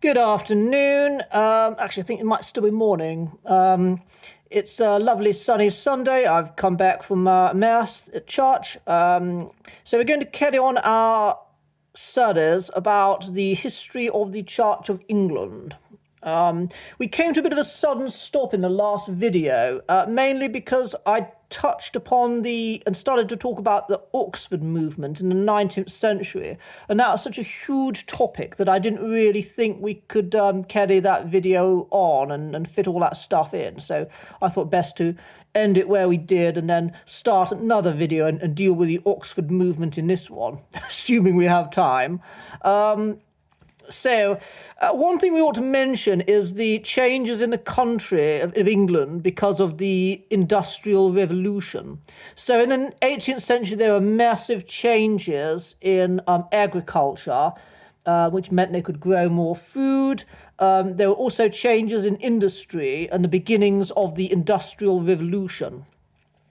Good afternoon. Actually, I think it might still be morning. It's a lovely sunny Sunday. I've come back from Mass at church. So we're going to carry on our studies about the history of the Church of England. We came to a bit of a sudden stop in the last video, mainly because I touched upon and started to talk about the Oxford movement in the 19th century. And that was such a huge topic that I didn't really think we could carry that video on and fit all that stuff in. So I thought best to end it where we did and then start another video and deal with the Oxford movement in this one, assuming we have time. One thing we ought to mention is the changes in the country of England because of the Industrial Revolution. So in the 18th century, there were massive changes in agriculture, which meant they could grow more food. There were also changes in industry and the beginnings of the Industrial Revolution.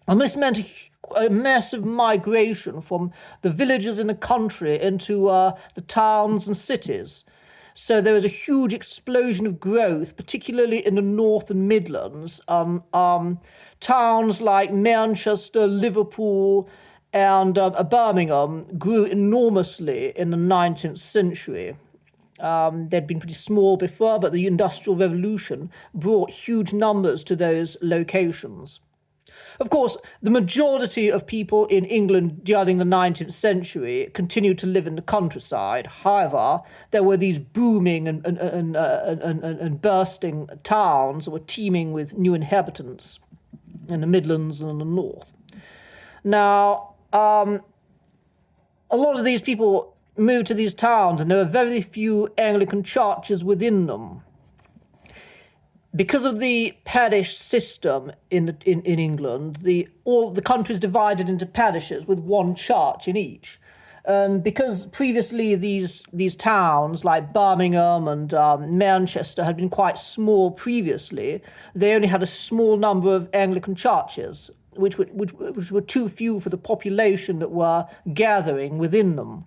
And this meant a massive migration from the villages in the country into the towns and cities. So there was a huge explosion of growth, particularly in the North and Midlands. Towns like Manchester, Liverpool, and Birmingham grew enormously in the 19th century. They'd been pretty small before, but the Industrial Revolution brought huge numbers to those locations. Of course, the majority of people in England during the 19th century continued to live in the countryside. However, there were these booming and bursting towns that were teeming with new inhabitants in the Midlands and in the North. Now, a lot of these people moved to these towns, and there were very few Anglican churches within them. Because of the parish system in England, all the country is divided into parishes with one church in each. And because previously these towns like Birmingham and Manchester had been quite small previously, they only had a small number of Anglican churches, which were too few for the population that were gathering within them.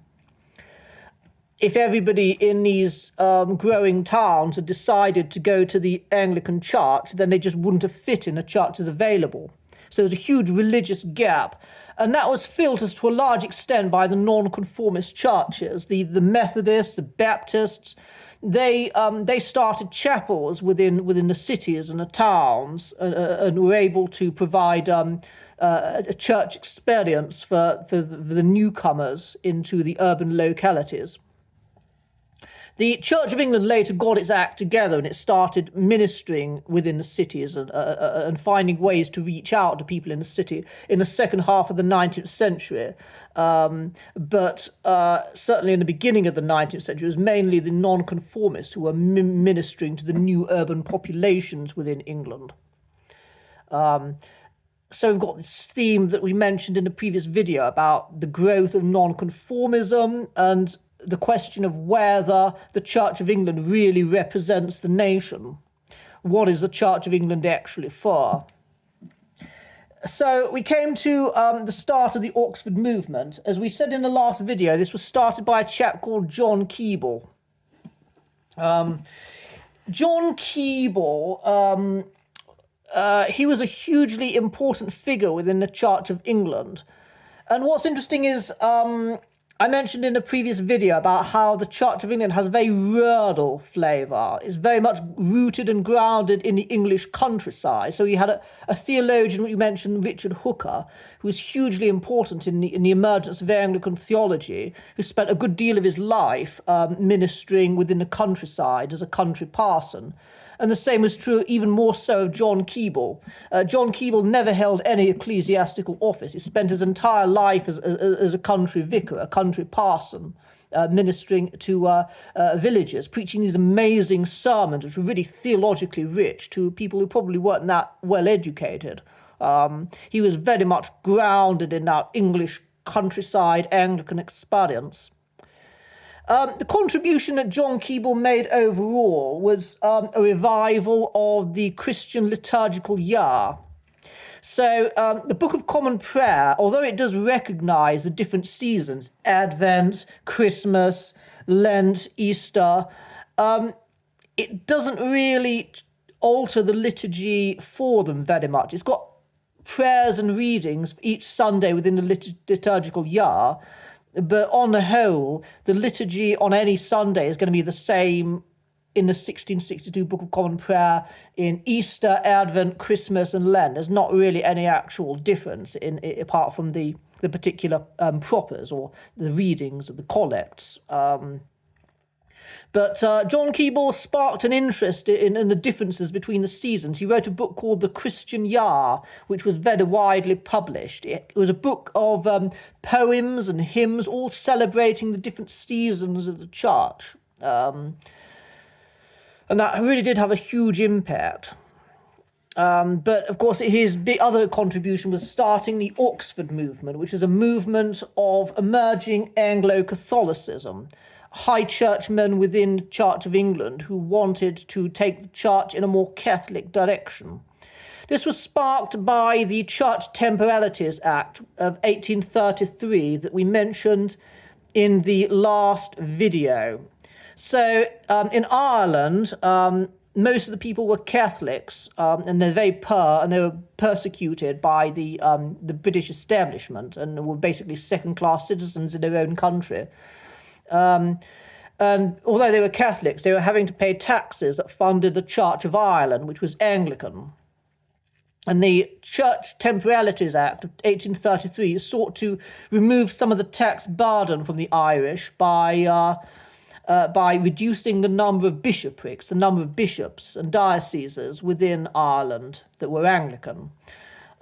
If everybody in these growing towns had decided to go to the Anglican church, then they just wouldn't have fit in the churches available. So there was a huge religious gap. And that was filled to a large extent by the non-conformist churches, the Methodists, the Baptists. They started chapels within the cities and the towns and were able to provide a church experience for the newcomers into the urban localities. The Church of England later got its act together and it started ministering within the cities and finding ways to reach out to people in the city in the second half of the 19th century. But certainly in the beginning of the 19th century, it was mainly the nonconformists who were ministering to the new urban populations within England. So we've got this theme that we mentioned in the previous video about the growth of nonconformism and the question of whether the Church of England really represents the nation. What is the Church of England actually for? So we came to the start of the Oxford movement. As we said in the last video, this was started by a chap called John Keble. John Keble, he was a hugely important figure within the Church of England. And what's interesting is I mentioned in a previous video about how the Church of England has a very rural flavour. It's very much rooted and grounded in the English countryside. So you had a theologian, we mentioned, Richard Hooker, who was hugely important in the emergence of Anglican theology, who spent a good deal of his life ministering within the countryside as a country parson. And the same was true, even more so, of John Keble. John Keble never held any ecclesiastical office. He spent his entire life as a country vicar, a country parson, ministering to villages, preaching these amazing sermons, which were really theologically rich to people who probably weren't that well educated. He was very much grounded in that English countryside Anglican experience. The contribution that John Keble made overall was a revival of the Christian liturgical year. So the Book of Common Prayer, although it does recognize the different seasons, Advent, Christmas, Lent, Easter, it doesn't really alter the liturgy for them very much. It's got prayers and readings each Sunday within the liturgical year, but on the whole, the liturgy on any Sunday is going to be the same in the 1662 Book of Common Prayer, in Easter, Advent, Christmas, and Lent. There's not really any actual difference apart from the particular propers or the readings of the collects. But John Keble sparked an interest in the differences between the seasons. He wrote a book called The Christian Year, which was very widely published. It was a book of poems and hymns, all celebrating the different seasons of the church. And that really did have a huge impact. But of course, his big other contribution was starting the Oxford movement, which is a movement of emerging Anglo-Catholicism, high churchmen within the Church of England who wanted to take the church in a more Catholic direction. This was sparked by the Church Temporalities Act of 1833 that we mentioned in the last video. So in Ireland, most of the people were Catholics, and they're very poor, and they were persecuted by the British establishment, and were basically second-class citizens in their own country. And although they were Catholics, they were having to pay taxes that funded the Church of Ireland, which was Anglican. And the Church Temporalities Act of 1833 sought to remove some of the tax burden from the Irish by reducing the number of bishoprics, the number of bishops and dioceses within Ireland that were Anglican.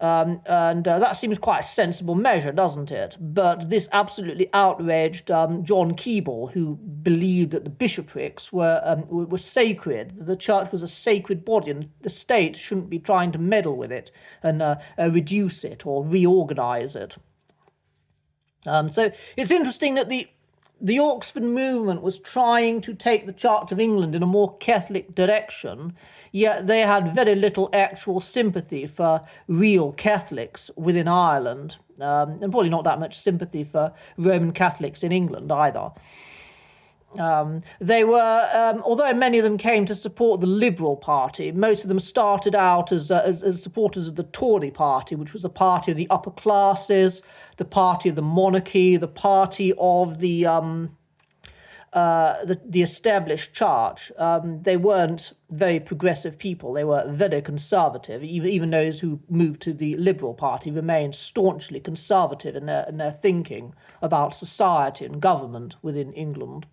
That seems quite a sensible measure, doesn't it? But this absolutely outraged John Keble, who believed that the bishoprics were sacred, that the church was a sacred body, and the state shouldn't be trying to meddle with it and reduce it or reorganize it. So it's interesting that the Oxford movement was trying to take the Church of England in a more Catholic direction, yet they had very little actual sympathy for real Catholics within Ireland, and probably not that much sympathy for Roman Catholics in England either. They were, although many of them came to support the Liberal Party, most of them started out as supporters of the Tory Party, which was a party of the upper classes, the party of the monarchy, the party of the established church. They weren't very progressive people. They were very conservative. Even those who moved to the Liberal Party remained staunchly conservative in their thinking about society and government within England.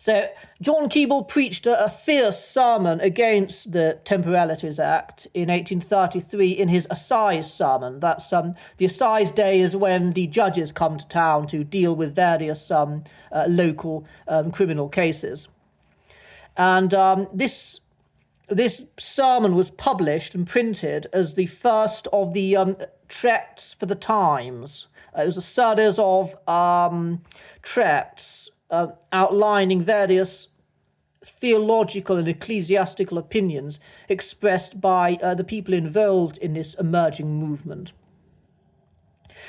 So John Keble preached a fierce sermon against the Temporalities Act in 1833 in his assize sermon. That's the assize day is when the judges come to town to deal with various local criminal cases. And this sermon was published and printed as the first of the tracts for the times. It was a series of tracts outlining various theological and ecclesiastical opinions expressed by the people involved in this emerging movement.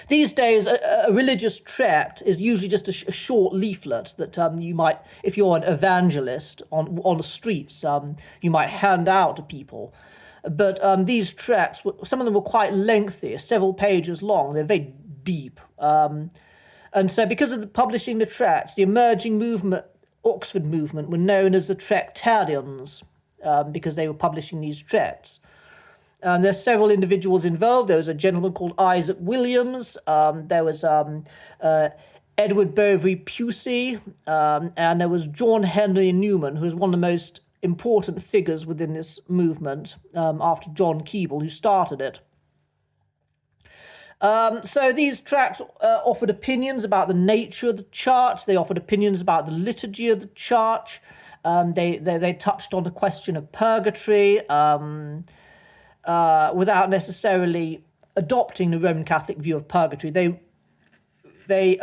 These days, a religious tract is usually just a short leaflet that you might, if you're an evangelist on the streets, you might hand out to people. But these tracts, some of them were quite lengthy, several pages long. They're very deep. And so because of publishing the tracts, the emerging movement, Oxford movement, were known as the Tractarians because they were publishing these tracts. There are several individuals involved. There was a gentleman called Isaac Williams. There was Edward Bovary Pusey. And there was John Henry Newman, who was one of the most important figures within this movement after John Keble, who started it. So these tracts offered opinions about the nature of the church. They offered opinions about the liturgy of the church. They touched on the question of purgatory without necessarily adopting the Roman Catholic view of purgatory. They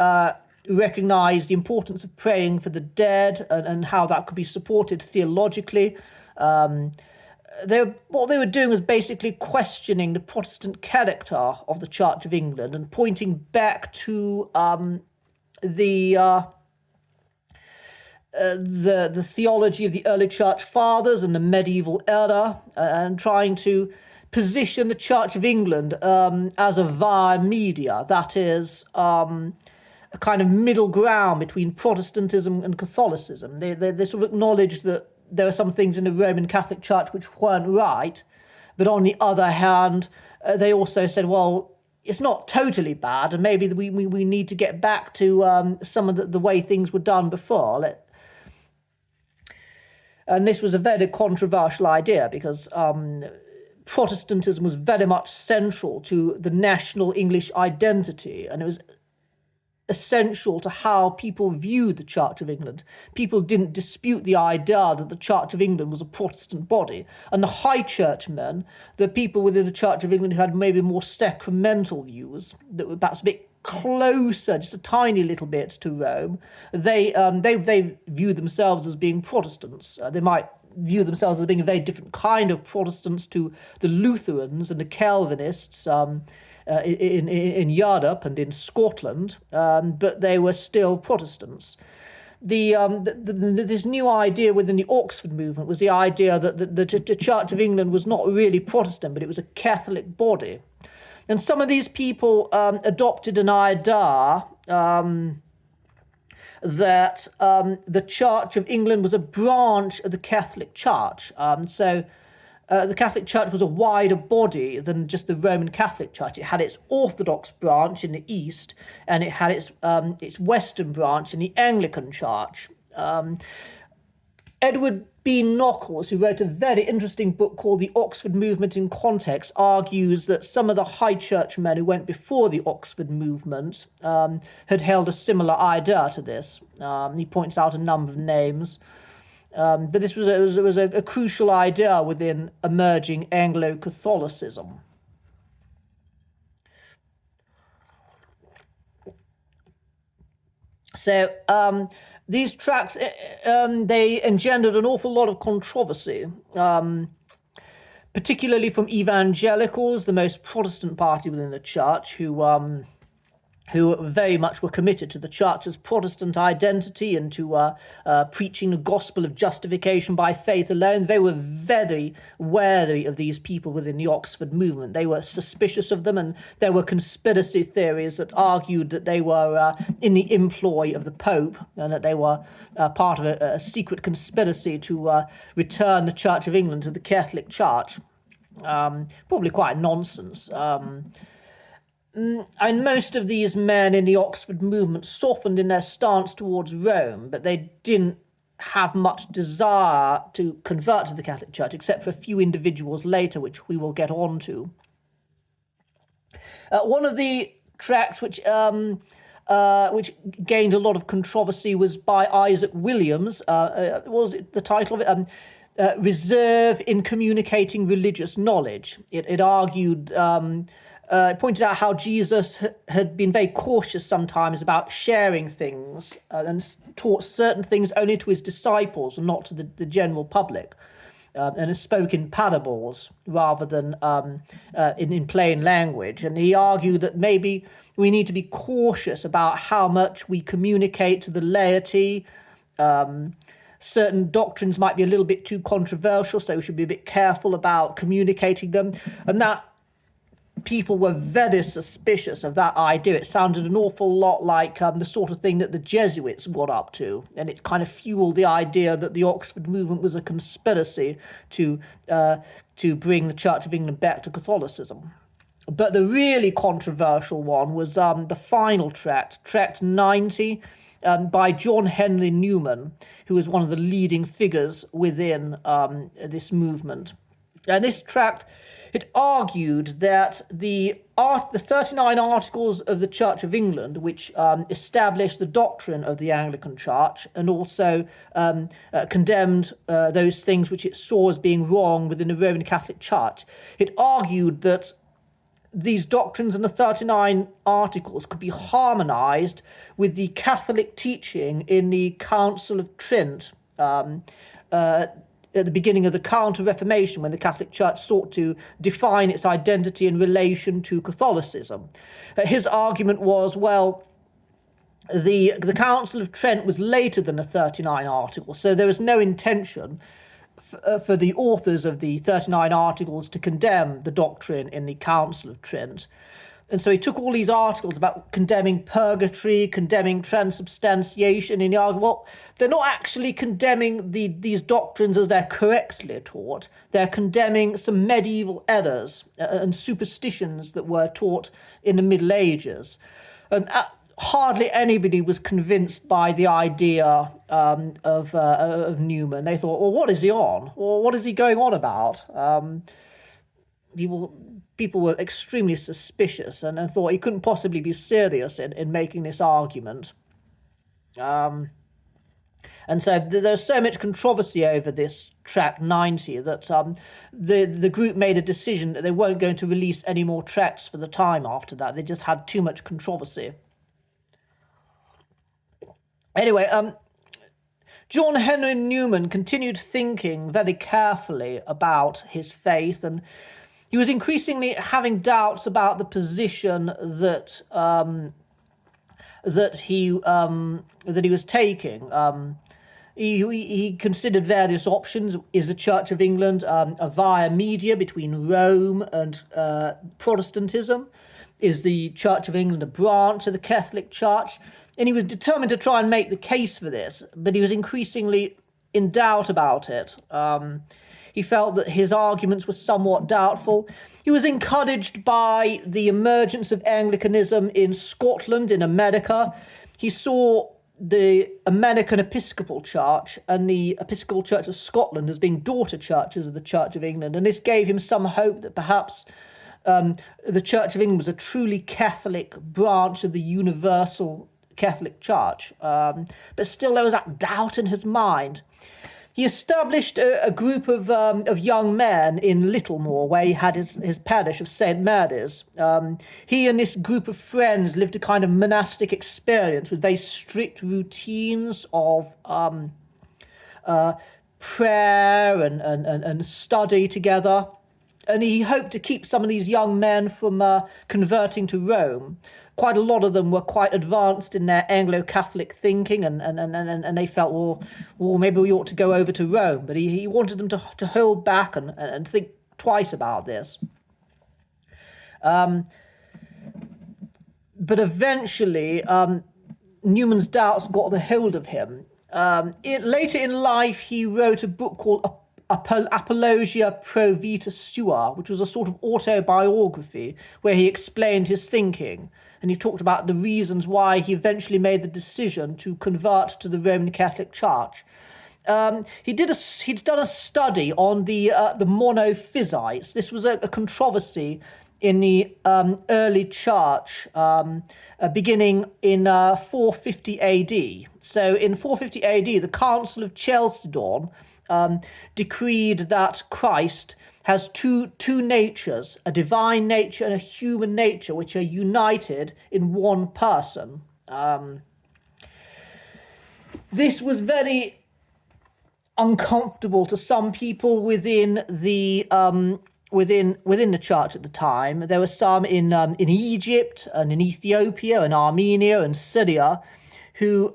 recognized the importance of praying for the dead and how that could be supported theologically. What they were doing was basically questioning the Protestant character of the Church of England and pointing back to the the theology of the early church fathers and the medieval era, and trying to position the Church of England as a via media, that is, a kind of middle ground between Protestantism and Catholicism. They sort of acknowledged that there are some things in the Roman Catholic Church which weren't right, but on the other hand, they also said, well, it's not totally bad, and maybe we need to get back to some of the way things were done before. And this was a very controversial idea because Protestantism was very much central to the national English identity, and it was essential to how people viewed the Church of England. People didn't dispute the idea that the Church of England was a Protestant body, and the high churchmen, the people within the Church of England who had maybe more sacramental views that were perhaps a bit closer, just a tiny little bit, to Rome, they viewed themselves as being Protestants. They might view themselves as being a very different kind of Protestants to the Lutherans and the Calvinists in Europe and in Scotland, but they were still Protestants. This new idea within the Oxford movement was the idea that the Church of England was not really Protestant, but it was a Catholic body. And some of these people adopted an idea that the Church of England was a branch of the Catholic Church. So the Catholic Church was a wider body than just the Roman Catholic Church. It had its Orthodox branch in the East, and it had its Western branch in the Anglican Church. Edward B. Nockels, who wrote a very interesting book called The Oxford Movement in Context, argues that some of the high churchmen who went before the Oxford movement had held a similar idea to this. He points out a number of names. But this was a crucial idea within emerging Anglo-Catholicism. So these tracts, they engendered an awful lot of controversy, particularly from evangelicals, the most Protestant party within the church, who very much were committed to the church's Protestant identity and to preaching the gospel of justification by faith alone. They were very wary of these people within the Oxford movement. They were suspicious of them, and there were conspiracy theories that argued that they were in the employ of the Pope, and that they were part of a secret conspiracy to return the Church of England to the Catholic Church. Probably quite nonsense. And most of these men in the Oxford movement softened in their stance towards Rome, but they didn't have much desire to convert to the Catholic Church, except for a few individuals later, which we will get on to. One of the tracts which gained a lot of controversy was by Isaac Williams. What was it, the title of it? Reserve in Communicating Religious Knowledge. It argued... pointed out how Jesus had been very cautious sometimes about sharing things and taught certain things only to his disciples and not to the general public, and spoke in parables rather than in plain language. And he argued that maybe we need to be cautious about how much we communicate to the laity. Certain doctrines might be a little bit too controversial, so we should be a bit careful about communicating them. And that people were very suspicious of that idea. It sounded an awful lot like the sort of thing that the Jesuits got up to, and it kind of fueled the idea that the Oxford movement was a conspiracy to bring the Church of England back to Catholicism. But the really controversial one was the final tract, Tract 90, by John Henry Newman, who was one of the leading figures within this movement. And this tract, it argued that the 39 Articles of the Church of England, which established the doctrine of the Anglican Church and also condemned those things which it saw as being wrong within the Roman Catholic Church, it argued that these doctrines and the 39 Articles could be harmonized with the Catholic teaching in the Council of Trent, at the beginning of the Counter-Reformation, when the Catholic Church sought to define its identity in relation to Catholicism. His argument was, well, the Council of Trent was later than the 39 Articles, so there was no intention for the authors of the 39 Articles to condemn the doctrine in the Council of Trent. And so he took all these articles about condemning purgatory, condemning transubstantiation, and he argued, well, they're not actually condemning these doctrines as they're correctly taught. They're condemning some medieval errors and superstitions that were taught in the Middle Ages. And hardly anybody was convinced by the idea of Newman. They thought, well, what is he on? Or what is he going on about? People were extremely suspicious and thought he couldn't possibly be serious in making this argument. And so there's so much controversy over this tract 90 that the group made a decision that they weren't going to release any more tracts for the time after that. They just had too much controversy. Anyway, John Henry Newman continued thinking very carefully about his faith, and he was increasingly having doubts about the position that he was taking. He considered various options. Is the Church of England a via media between Rome and Protestantism? Is the Church of England a branch of the Catholic Church? And he was determined to try and make the case for this, but he was increasingly in doubt about it. He felt that his arguments were somewhat doubtful. He was encouraged by the emergence of Anglicanism in Scotland, in America. He saw the American Episcopal Church and the Episcopal Church of Scotland as being daughter churches of the Church of England, and this gave him some hope that perhaps the Church of England was a truly Catholic branch of the universal Catholic Church. But still there was that doubt in his mind. He established a group of young men in Littlemore, where he had his parish of St. Mary's. He and this group of friends lived a kind of monastic experience with very strict routines of prayer and study together. And he hoped to keep some of these young men from converting to Rome. Quite a lot of them were quite advanced in their Anglo-Catholic thinking, and they felt, well, maybe we ought to go over to Rome. But he wanted them to hold back and think twice about this. But eventually, Newman's doubts got the hold of him. Later in life, he wrote a book called Apologia Pro Vita Sua, which was a sort of autobiography where he explained his thinking. And he talked about the reasons why he eventually made the decision to convert to the Roman Catholic Church. He'd done a study on the monophysites. This was a controversy in the early church, beginning in 450 AD. So in 450 AD, the Council of Chalcedon decreed that Christ has two natures, a divine nature and a human nature, which are united in one person. This was very uncomfortable to some people within the church at the time. There were some in Egypt and in Ethiopia and Armenia and Syria who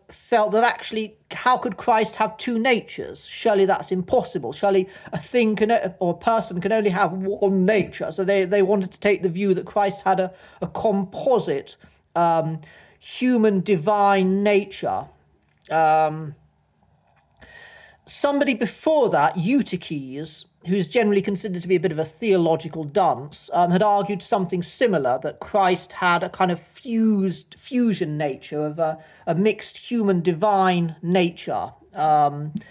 felt that actually, how could Christ have two natures? Surely that's impossible. Surely a thing or a person can only have one nature. So they wanted to take the view that Christ had a composite human divine nature. Somebody before that, Eutyches, who's generally considered to be a bit of a theological dunce, had argued something similar, that Christ had a kind of fusion nature of a mixed human divine nature. And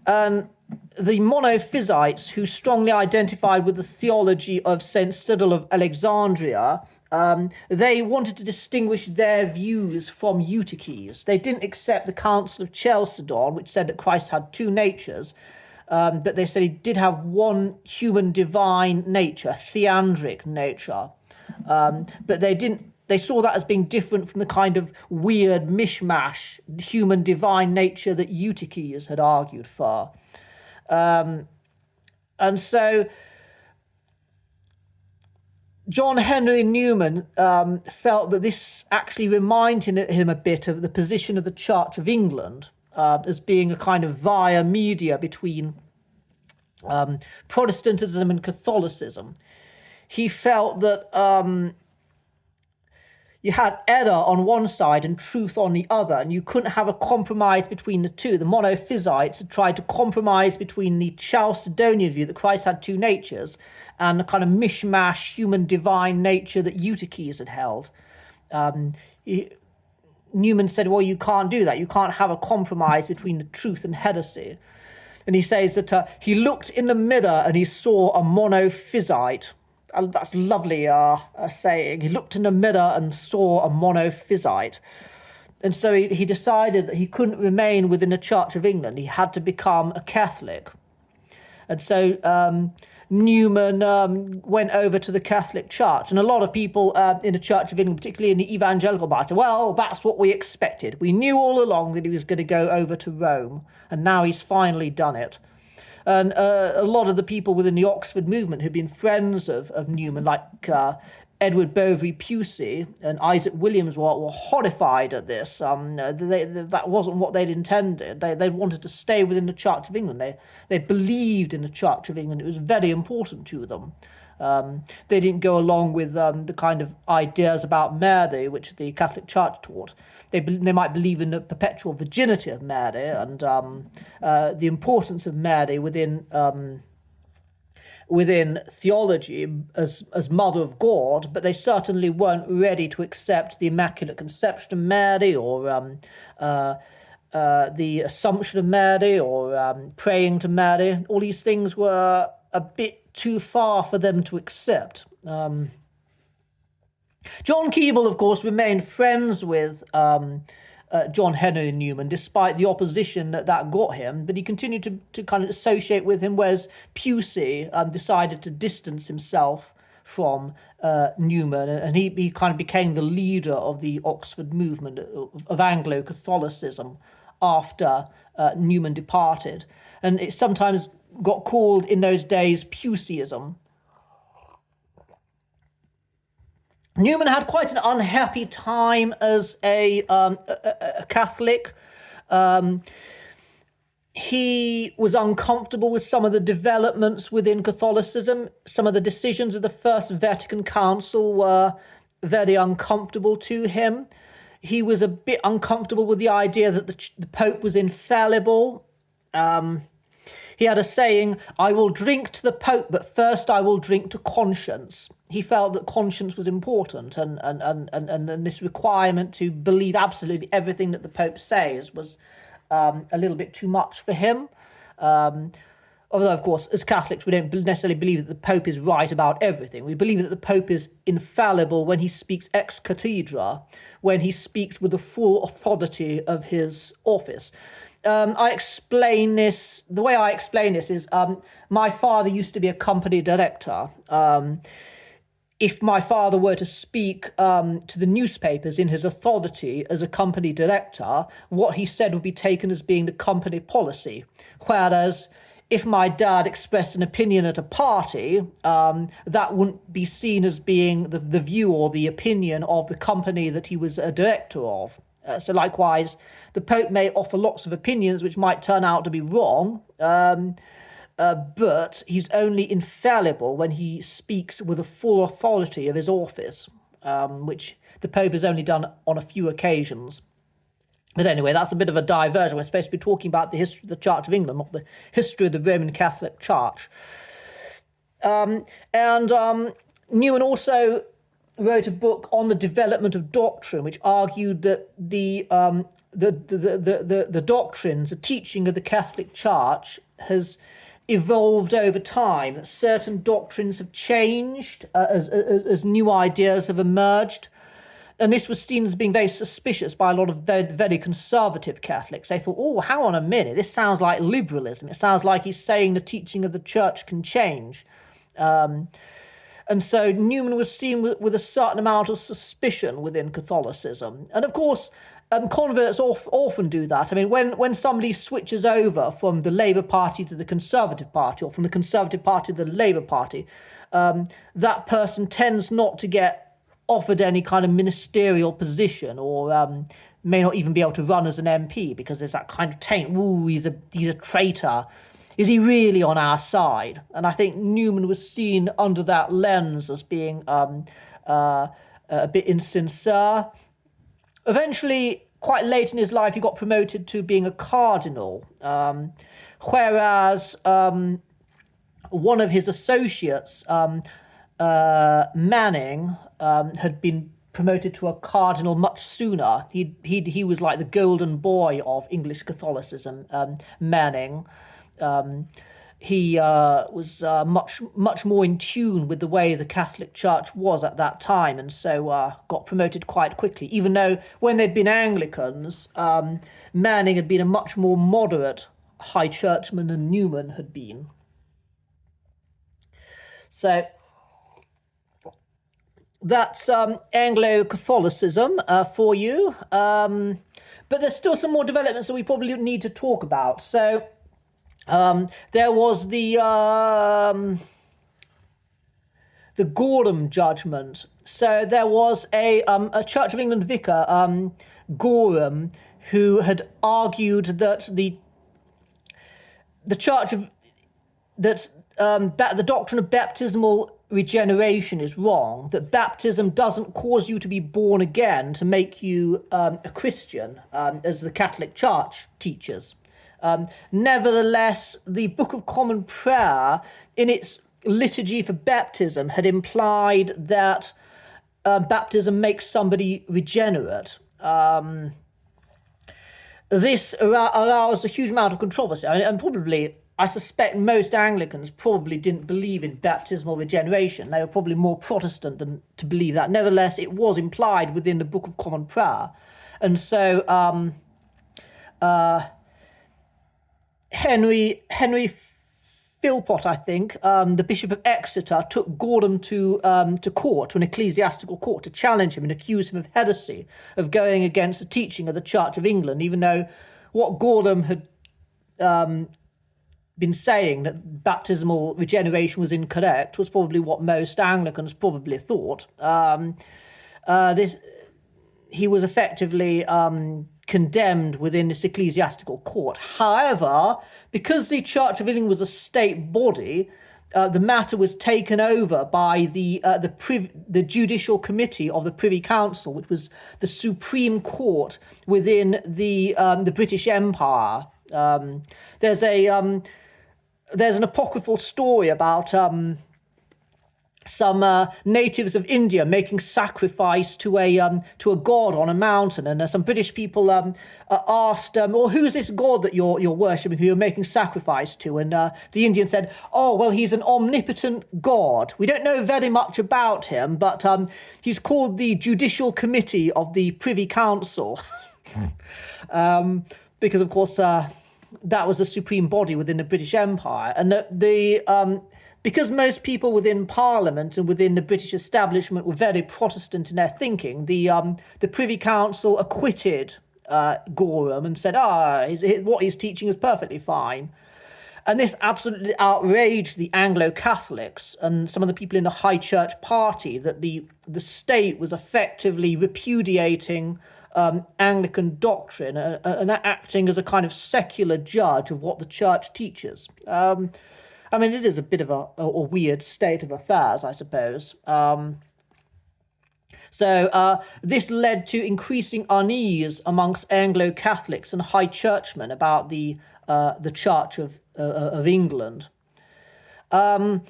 the monophysites, who strongly identified with the theology of St. Cyril of Alexandria, they wanted to distinguish their views from Eutyches. They didn't accept the Council of Chalcedon, which said that Christ had two natures, but they said he did have one human divine nature, theandric nature. But they saw that as being different from the kind of weird mishmash human divine nature that Eutyches had argued for. And so John Henry Newman felt that this actually reminded him a bit of the position of the Church of England as being a kind of via media between Protestantism and Catholicism. He felt that you had error on one side and truth on the other, and you couldn't have a compromise between the two. The monophysites had tried to compromise between the Chalcedonian view that Christ had two natures and the kind of mishmash human divine nature that Eutyches had held. Newman said, well, you can't do that. You can't have a compromise between the truth and heresy. And he says that he looked in the mirror and he saw a monophysite. That's lovely saying. He looked in the mirror and saw a monophysite. And so he decided that he couldn't remain within the Church of England. He had to become a Catholic. And so Newman went over to the Catholic Church. And a lot of people in the Church of England, particularly in the evangelical part, said, well, that's what we expected. We knew all along that he was going to go over to Rome. And now he's finally done it. And a lot of the people within the Oxford movement who'd been friends of Newman, like Edward Bovary Pusey and Isaac Williams, were horrified at this. That wasn't what they'd intended. They wanted to stay within the Church of England. They believed in the Church of England. It was very important to them. They didn't go along with the kind of ideas about Mary which the Catholic Church taught. They might believe in the perpetual virginity of Mary and the importance of Mary within theology as Mother of God, but they certainly weren't ready to accept the Immaculate Conception of Mary or the Assumption of Mary or praying to Mary. All these things were a bit too far for them to accept. John Keble, of course, remained friends with John Henry Newman, despite the opposition that got him, but he continued to kind of associate with him, whereas Pusey decided to distance himself from Newman, and he kind of became the leader of the Oxford movement of Anglo-Catholicism after Newman departed. And it sometimes got called in those days Puseyism. Newman had quite an unhappy time as a Catholic. He was uncomfortable with some of the developments within Catholicism. Some of the decisions of the First Vatican Council were very uncomfortable to him. He was a bit uncomfortable with the idea that the Pope was infallible. He had a saying, I will drink to the Pope, but first I will drink to conscience. He felt that conscience was important, and this requirement to believe absolutely everything that the Pope says was a little bit too much for him. Although, of course, as Catholics, we don't necessarily believe that the Pope is right about everything. We believe that the Pope is infallible when he speaks ex cathedra, when he speaks with the full authority of his office. The way I explain this is my father used to be a company director. If my father were to speak to the newspapers in his authority as a company director, what he said would be taken as being the company policy. Whereas if my dad expressed an opinion at a party, that wouldn't be seen as being the view or the opinion of the company that he was a director of. So likewise, the Pope may offer lots of opinions which might turn out to be wrong, but he's only infallible when he speaks with the full authority of his office, which the Pope has only done on a few occasions. But anyway, that's a bit of a diversion. We're supposed to be talking about the history of the Church of England, not the history of the Roman Catholic Church. Newman also wrote a book on the development of doctrine, which argued that the doctrines, the teaching of the Catholic Church has evolved over time. That certain doctrines have changed as new ideas have emerged. And this was seen as being very suspicious by a lot of very, very conservative Catholics. They thought, oh, hang on a minute, this sounds like liberalism. It sounds like he's saying the teaching of the church can change. And so Newman was seen with a certain amount of suspicion within Catholicism. And of course, converts often do that. I mean, when somebody switches over from the Labour Party to the Conservative Party, or from the Conservative Party to the Labour Party, that person tends not to get offered any kind of ministerial position, or may not even be able to run as an MP, because there's that kind of taint. Ooh, he's a traitor. Is he really on our side? And I think Newman was seen under that lens as being a bit insincere. Eventually, quite late in his life, he got promoted to being a cardinal, whereas one of his associates, Manning, had been promoted to a cardinal much sooner. He was like the golden boy of English Catholicism, Manning. He was much more in tune with the way the Catholic Church was at that time, and so got promoted quite quickly, even though when they'd been Anglicans, Manning had been a much more moderate high churchman than Newman had been. So that's Anglo-Catholicism for you. But there's still some more developments that we probably need to talk about. So there was the Gorham judgment. So there was a Church of England vicar, Gorham, who had argued that the doctrine of baptismal regeneration is wrong, that baptism doesn't cause you to be born again to make you a Christian, as the Catholic Church teaches. Nevertheless, the Book of Common Prayer, in its liturgy for baptism, had implied that baptism makes somebody regenerate. This aroused a huge amount of controversy, and probably, I suspect most Anglicans probably didn't believe in baptismal regeneration. They were probably more Protestant than to believe that. Nevertheless, it was implied within the Book of Common Prayer. And so Henry Philpot, I think, the Bishop of Exeter, took Gorham to court, to an ecclesiastical court, to challenge him and accuse him of heresy, of going against the teaching of the Church of England, even though what Gorham had been saying, that baptismal regeneration was incorrect, was probably what most Anglicans probably thought. He was effectively condemned within this ecclesiastical court. However, because the Church of England was a state body, the matter was taken over by the judicial committee of the Privy Council, which was the supreme court within the British Empire. There's an apocryphal story about some natives of India making sacrifice to a god on a mountain, and some British people asked, "Well, who is this god that you're worshipping, who you're making sacrifice to?" And the Indian said, "Oh, well, he's an omnipotent god. We don't know very much about him, but he's called the Judicial Committee of the Privy Council," because of course that was the supreme body within the British Empire, and because most people within Parliament and within the British establishment were very Protestant in their thinking, the Privy Council acquitted Gorham and said, what he's teaching is perfectly fine. And this absolutely outraged the Anglo-Catholics and some of the people in the High Church party, that the state was effectively repudiating Anglican doctrine and acting as a kind of secular judge of what the church teaches. I mean, it is a bit of a weird state of affairs, I suppose. So this led to increasing unease amongst Anglo-Catholics and High Churchmen about the Church of England. Then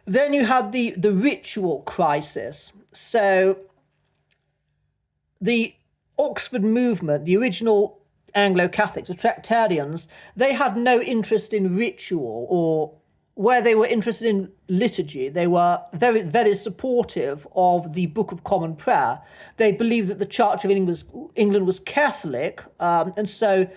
you had the ritual crisis. So the Oxford movement, the original Anglo-Catholics, the Tractarians, they had no interest in ritual, or where they were interested in liturgy, they were very, very supportive of the Book of Common Prayer. They believed that the Church of England was Catholic, and so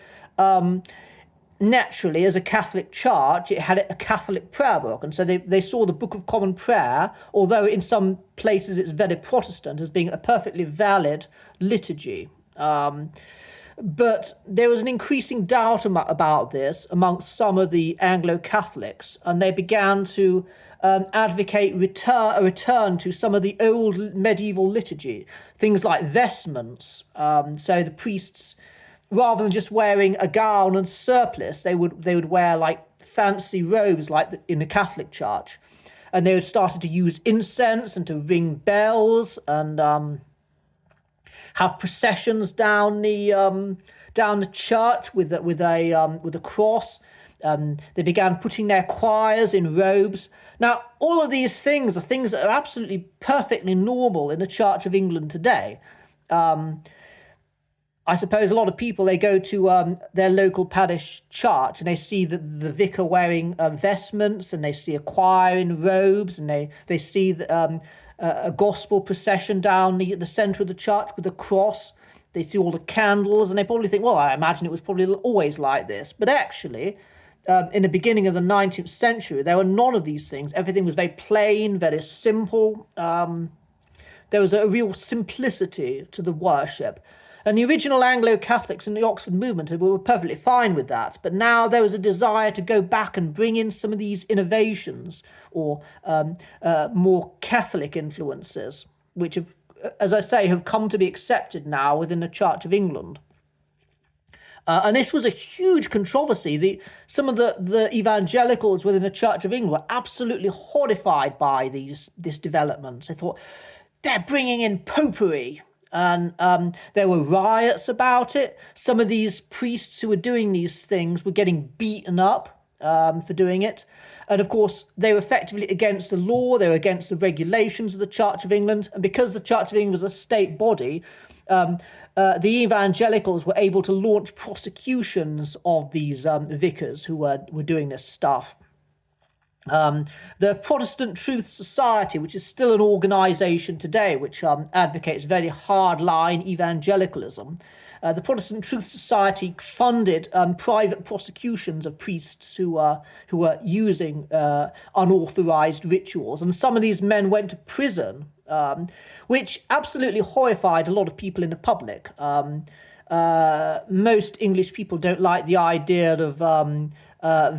naturally, as a Catholic church, it had a Catholic prayer book, and so they saw the Book of Common Prayer, although in some places it's very Protestant, as being a perfectly valid liturgy. But there was an increasing doubt about this amongst some of the Anglo-Catholics, and they began to advocate a return to some of the old medieval liturgy, things like vestments. So the priests, rather than just wearing a gown and surplice, they would wear like fancy robes like in the Catholic Church, and they had started to use incense and to ring bells and have processions down the church with a cross. They began putting their choirs in robes. Now, all of these things are things that are absolutely perfectly normal in the Church of England today. I suppose a lot of people, they go to their local parish church and they see the vicar wearing vestments, and they see a choir in robes, and they see a gospel procession down the centre of the church with a cross. They see all the candles, and they probably think, well, I imagine it was probably always like this. But actually, in the beginning of the 19th century, there were none of these things. Everything was very plain, very simple. There was a real simplicity to the worship. And the original Anglo-Catholics in the Oxford movement were perfectly fine with that. But now there was a desire to go back and bring in some of these innovations or more Catholic influences, which have, as I say, have come to be accepted now within the Church of England. And this was a huge controversy. Some of the evangelicals within the Church of England were absolutely horrified by this development. They thought, they're bringing in popery. And there were riots about it. Some of these priests who were doing these things were getting beaten up for doing it. And of course, they were effectively against the law. They were against the regulations of the Church of England. And because the Church of England was a state body, the evangelicals were able to launch prosecutions of these vicars who were doing this stuff. The Protestant Truth Society, which is still an organisation today, which advocates very hard-line evangelicalism, the Protestant Truth Society funded private prosecutions of priests who were using unauthorised rituals, and some of these men went to prison, which absolutely horrified a lot of people in the public. Most English people don't like the idea of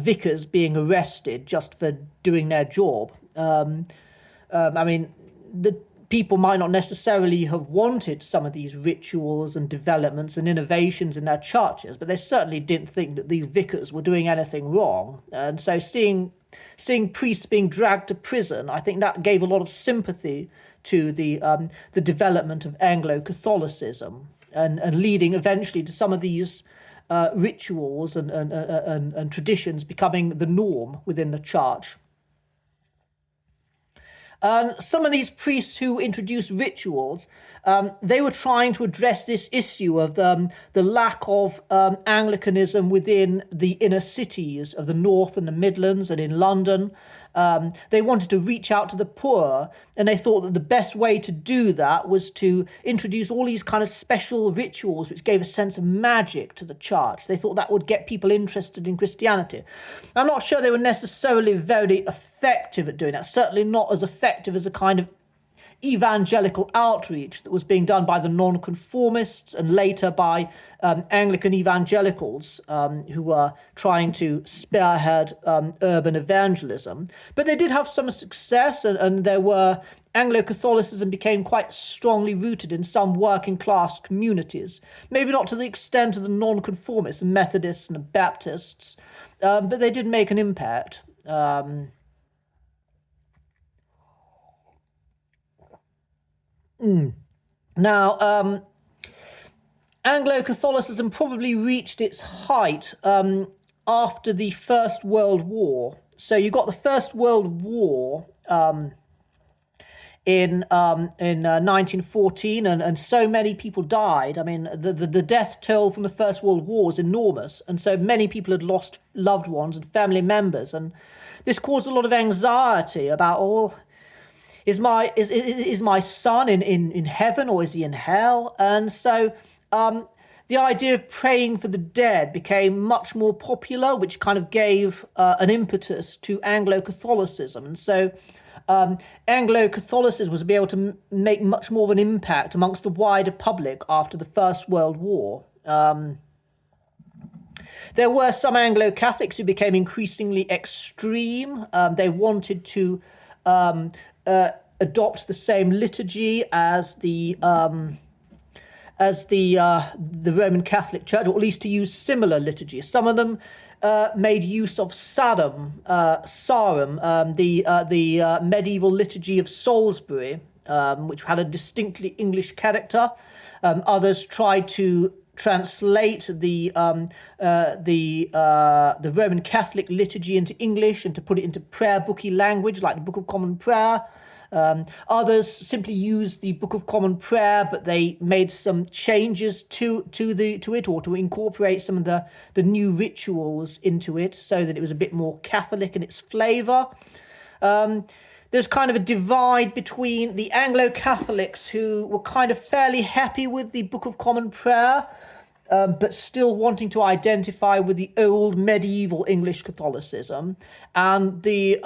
vicars being arrested just for doing their job. I mean, the people might not necessarily have wanted some of these rituals and developments and innovations in their churches, but they certainly didn't think that these vicars were doing anything wrong. And so seeing priests being dragged to prison, I think that gave a lot of sympathy to the development of Anglo-Catholicism and leading eventually to some of these rituals and traditions becoming the norm within the church. Some of these priests who introduced rituals, they were trying to address this issue of the lack of Anglicanism within the inner cities of the North and the Midlands and in London. They wanted to reach out to the poor, and they thought that the best way to do that was to introduce all these kind of special rituals which gave a sense of magic to the church. They thought that would get people interested in Christianity. I'm not sure they were necessarily very effective at doing that, certainly not as effective as a kind of evangelical outreach that was being done by the nonconformists and later by Anglican evangelicals who were trying to spearhead urban evangelism. But they did have some success, and there were Anglo-Catholicism became quite strongly rooted in some working class communities, maybe not to the extent of the nonconformists, the Methodists and the Baptists, but they did make an impact. Now, Anglo-Catholicism probably reached its height after the First World War. So you got the First World War in 1914, and so many people died. I mean, the death toll from the First World War was enormous, and so many people had lost loved ones and family members, and this caused a lot of anxiety about, oh, is my son in heaven, or is he in hell? And so the idea of praying for the dead became much more popular, which kind of gave an impetus to Anglo-Catholicism. And so Anglo-Catholicism was to be able to make much more of an impact amongst the wider public after the First World War. There were some Anglo-Catholics who became increasingly extreme. They wanted to adopt the same liturgy as the Roman Catholic Church, or at least to use similar liturgies. Some of them made use of Sarum, the medieval liturgy of Salisbury, which had a distinctly English character. Others tried to translate the Roman Catholic liturgy into English and to put it into prayer booky language, like the Book of Common Prayer. Others simply used the Book of Common Prayer, but they made some changes to it, or to incorporate some of the new rituals into it, so that it was a bit more Catholic in its flavour. There's kind of a divide between the Anglo-Catholics, who were kind of fairly happy with the Book of Common Prayer, but still wanting to identify with the old medieval English Catholicism, and the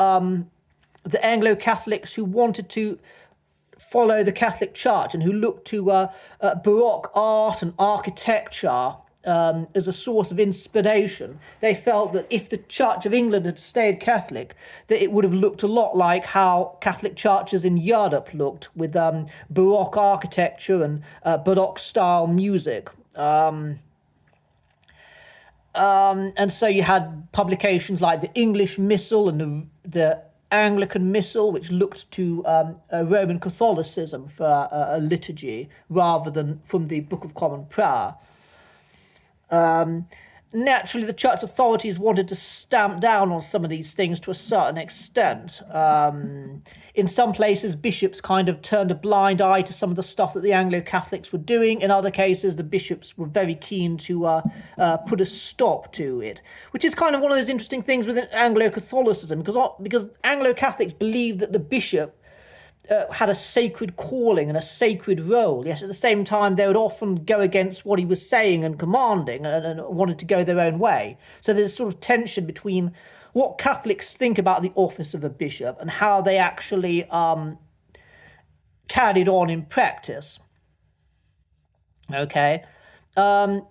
Anglo-Catholics who wanted to follow the Catholic Church and who looked to Baroque art and architecture as a source of inspiration. They felt that if the Church of England had stayed Catholic, that it would have looked a lot like how Catholic churches in Europe looked, with Baroque architecture and Baroque-style music. And so you had publications like the English Missal and the Anglican Missal, which looked to Roman Catholicism for a liturgy rather than from the Book of Common Prayer. Naturally, the church authorities wanted to stamp down on some of these things to a certain extent. In some places, bishops kind of turned a blind eye to some of the stuff that the Anglo-Catholics were doing. In other cases, the bishops were very keen to put a stop to it, which is kind of one of those interesting things with Anglo-Catholicism, because Anglo-Catholics believed that the bishop had a sacred calling and a sacred role. Yes, at the same time, they would often go against what he was saying and commanding, and wanted to go their own way. So there's sort of tension between what Catholics think about the office of a bishop and how they actually carried on in practice. Okay. In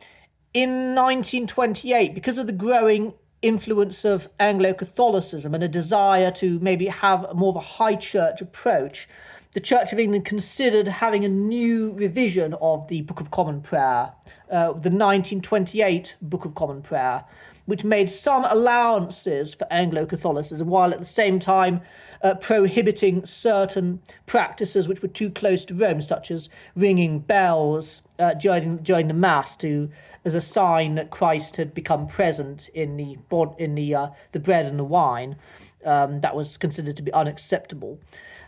1928, because of the growing influence of Anglo-Catholicism and a desire to maybe have more of a high church approach, the Church of England considered having a new revision of the Book of Common Prayer, the 1928 Book of Common Prayer, which made some allowances for Anglo-Catholicism, while at the same time prohibiting certain practices which were too close to Rome, such as ringing bells during the Mass as a sign that Christ had become present in the bread and the wine. That was considered to be unacceptable.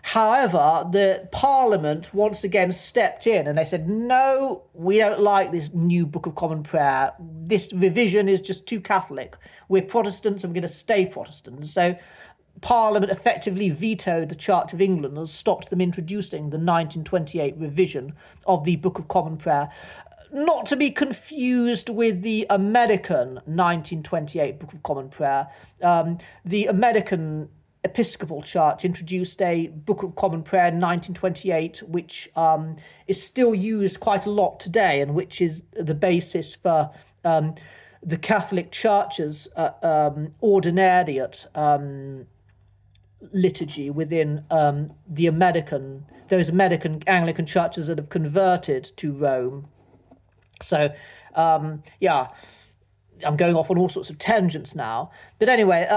However, the Parliament once again stepped in and they said, no, we don't like this new Book of Common Prayer. This revision is just too Catholic. We're Protestants and we're going to stay Protestant. So Parliament effectively vetoed the Church of England and stopped them introducing the 1928 revision of the Book of Common Prayer. Not to be confused with the American 1928 Book of Common Prayer. The American Episcopal Church introduced a Book of Common Prayer in 1928, which is still used quite a lot today, and which is the basis for the Catholic Church's ordinariate liturgy within those American Anglican churches that have converted to Rome. So, yeah, I'm going off on all sorts of tangents now. But anyway,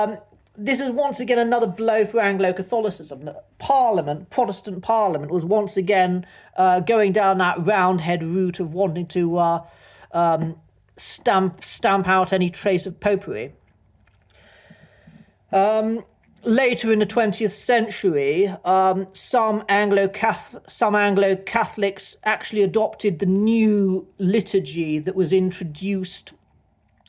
this is once again another blow for Anglo-Catholicism. Protestant Parliament was once again going down that Roundhead route of wanting to stamp out any trace of popery. Later in the 20th century, some Anglo-Catholics actually adopted the new liturgy that was introduced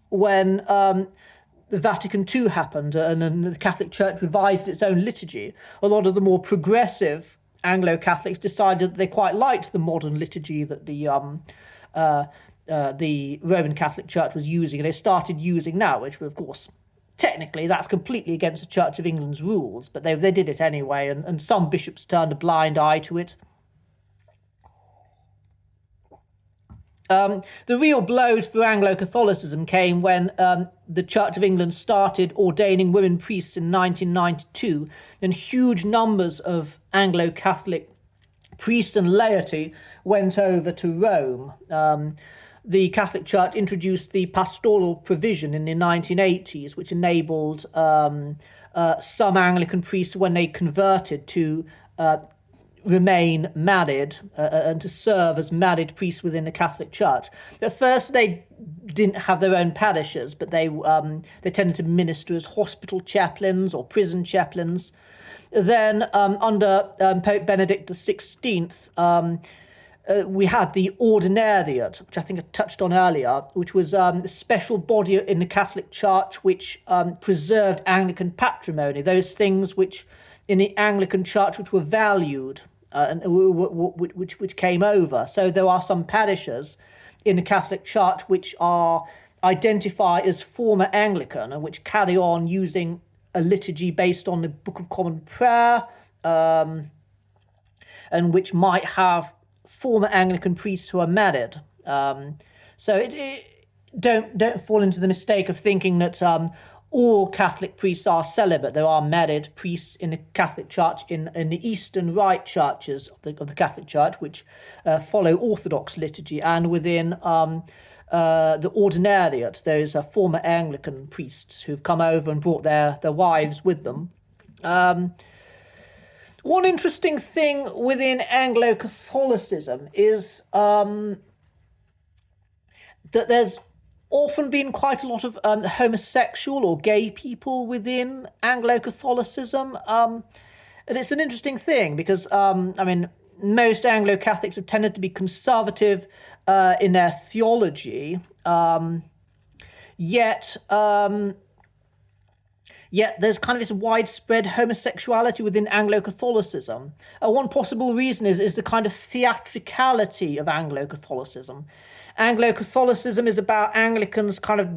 when the Vatican II happened, and then the Catholic Church revised its own liturgy. A lot of the more progressive Anglo-Catholics decided that they quite liked the modern liturgy that the Roman Catholic Church was using, and they started using that, which, of course, technically that's completely against the Church of England's rules, but they did it anyway, and some bishops turned a blind eye to it. The real blows for Anglo-Catholicism came when the Church of England started ordaining women priests in 1992, and huge numbers of Anglo-Catholic priests and laity went over to Rome. The Catholic Church introduced the pastoral provision in the 1980s, which enabled some Anglican priests, when they converted, to remain married and to serve as married priests within the Catholic Church. At first, they didn't have their own parishes, but they tended to minister as hospital chaplains or prison chaplains. Then, under Pope Benedict XVI, we had the Ordinariate, which I think I touched on earlier, which was a special body in the Catholic Church which preserved Anglican patrimony, those things which in the Anglican Church which were valued and which came over. So there are some parishes in the Catholic Church which are identified as former Anglican and which carry on using a liturgy based on the Book of Common Prayer, and which might have former Anglican priests who are married. So don't fall into the mistake of thinking that all Catholic priests are celibate. There are married priests in the Catholic Church, in the Eastern Rite churches of the Catholic Church, which follow Orthodox liturgy, and within the Ordinariate, those are former Anglican priests who've come over and brought their wives with them. One interesting thing within Anglo-Catholicism is that there's often been quite a lot of homosexual or gay people within Anglo-Catholicism. And it's an interesting thing because, most Anglo-Catholics have tended to be conservative in their theology, yet there's kind of this widespread homosexuality within Anglo-Catholicism. One possible reason is the kind of theatricality of Anglo-Catholicism. Anglo-Catholicism is about Anglicans kind of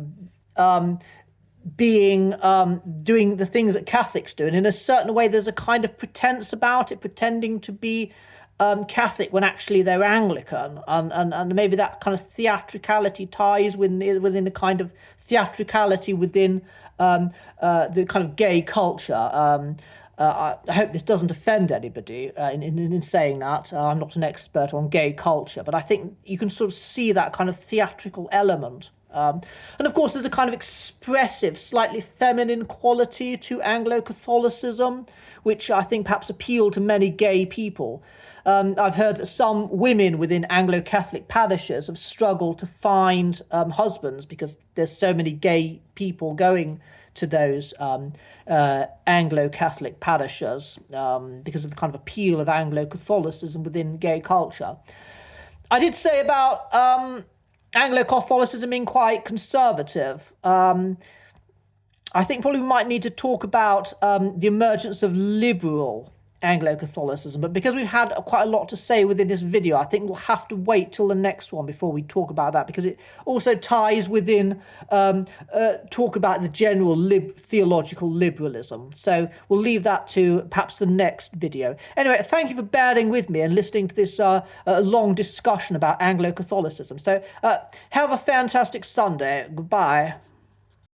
doing the things that Catholics do, and in a certain way there's a kind of pretense about it, pretending to be Catholic when actually they're Anglican, and maybe that kind of theatricality ties within the kind of theatricality within the kind of gay culture. I hope this doesn't offend anybody in saying that. I'm not an expert on gay culture, but I think you can sort of see that kind of theatrical element. And of course, there's a kind of expressive, slightly feminine quality to Anglo-Catholicism, which I think perhaps appealed to many gay people. I've heard that some women within Anglo-Catholic parishes have struggled to find husbands because there's so many gay people going to those Anglo-Catholic parishes because of the kind of appeal of Anglo-Catholicism within gay culture. I did say about Anglo-Catholicism being quite conservative. I think probably we might need to talk about the emergence of liberal Anglo-Catholicism, but because we've had quite a lot to say within this video, I think we'll have to wait till the next one before we talk about that, because it also ties within talk about the general theological liberalism. So we'll leave that to perhaps the next video. Anyway, thank you for bearing with me and listening to this long discussion about Anglo-Catholicism. So have a fantastic Sunday. Goodbye.